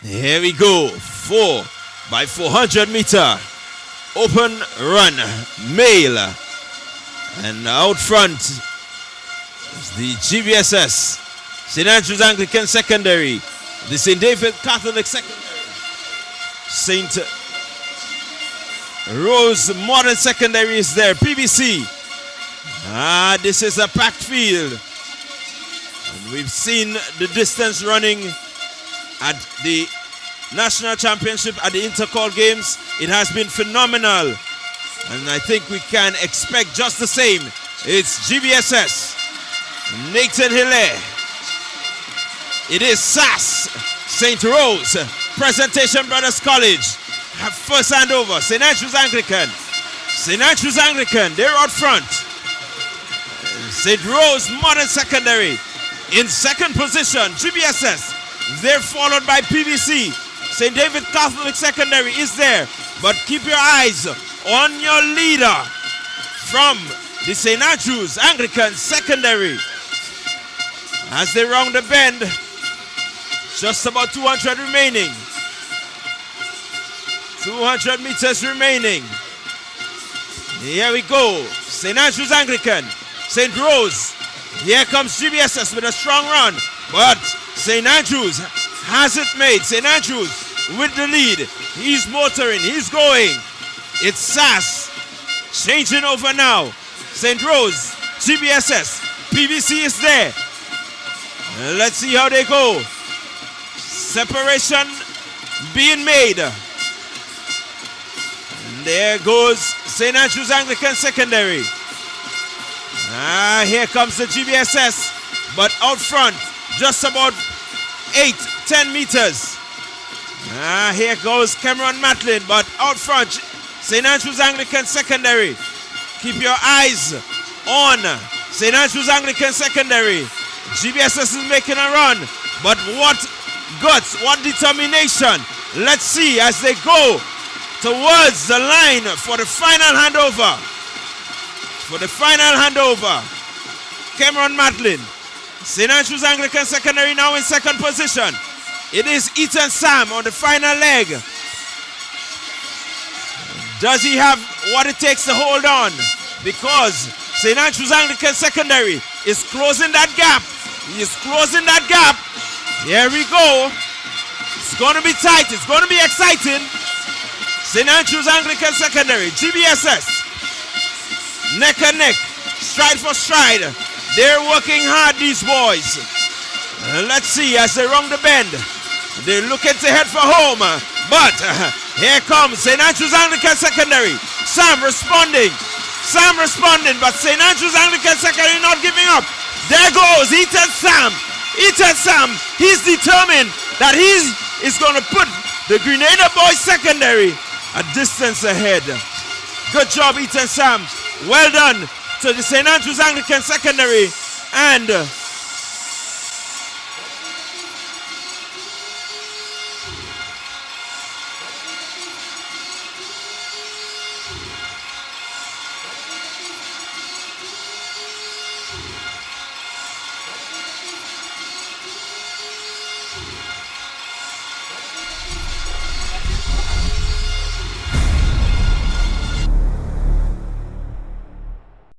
Here we go. 4x400 meter open run male. And out front is the GBSS St. Andrews Anglican Secondary, the St. David Catholic Secondary, St. Rose Modern Secondary is there, PBC. This is a packed field. And we've seen the distance running at the National Championship at the Intercol Games. It has been phenomenal. And I think we can expect just the same. It's GBSS, Nathan Hilaire. It is SAS, St. Rose, Presentation Brothers College. First hand over, St. Andrews Anglican. St. Andrews Anglican, they're out front. St. Rose Modern Secondary in second position, GBSS. They're followed by PVC. St. David Catholic Secondary is there. But keep your eyes on your leader from the St. Andrews Anglican Secondary. As they round the bend, just about 200 remaining. 200 meters remaining. Here we go. St. Andrews Anglican, St. Rose. Here comes GBSS with a strong run. But St. Andrews has it made. St. Andrews with the lead. He's motoring. He's going. It's SAS. Changing over now. St. Rose, GBSS. PVC is there. Let's see how they go. Separation being made. And there goes St. Andrews Anglican Secondary. Here comes the GBSS. But out front, just about 8-10 meters. Here goes Cameron Matlin, but out front, St. Andrews Anglican Secondary. Keep your eyes on St. Andrews Anglican Secondary. GBSS is making a run, but what guts, what determination. Let's see as they go towards the line for the final handover. For the final handover, Cameron Matlin. St. Andrews Anglican Secondary now in second position. It is Ethan Sam on the final leg. Does he have what it takes to hold on? Because St. Andrews Anglican Secondary is closing that gap. He is closing that gap. Here we go. It's going to be tight. It's going to be exciting. St. Andrews Anglican Secondary, GBSS. Neck and neck. Stride for stride. They're working hard, these boys. Let's see as they round the bend. They're looking to head for home. But here comes St. Andrews Anglican Secondary. Sam responding. But St. Andrews Anglican Secondary not giving up. There goes Ethan Sam. Ethan Sam, he's determined that he is going to put the Grenada Boys Secondary a distance ahead. Good job, Ethan Sam. Well done to the St. Andrews Anglican Secondary and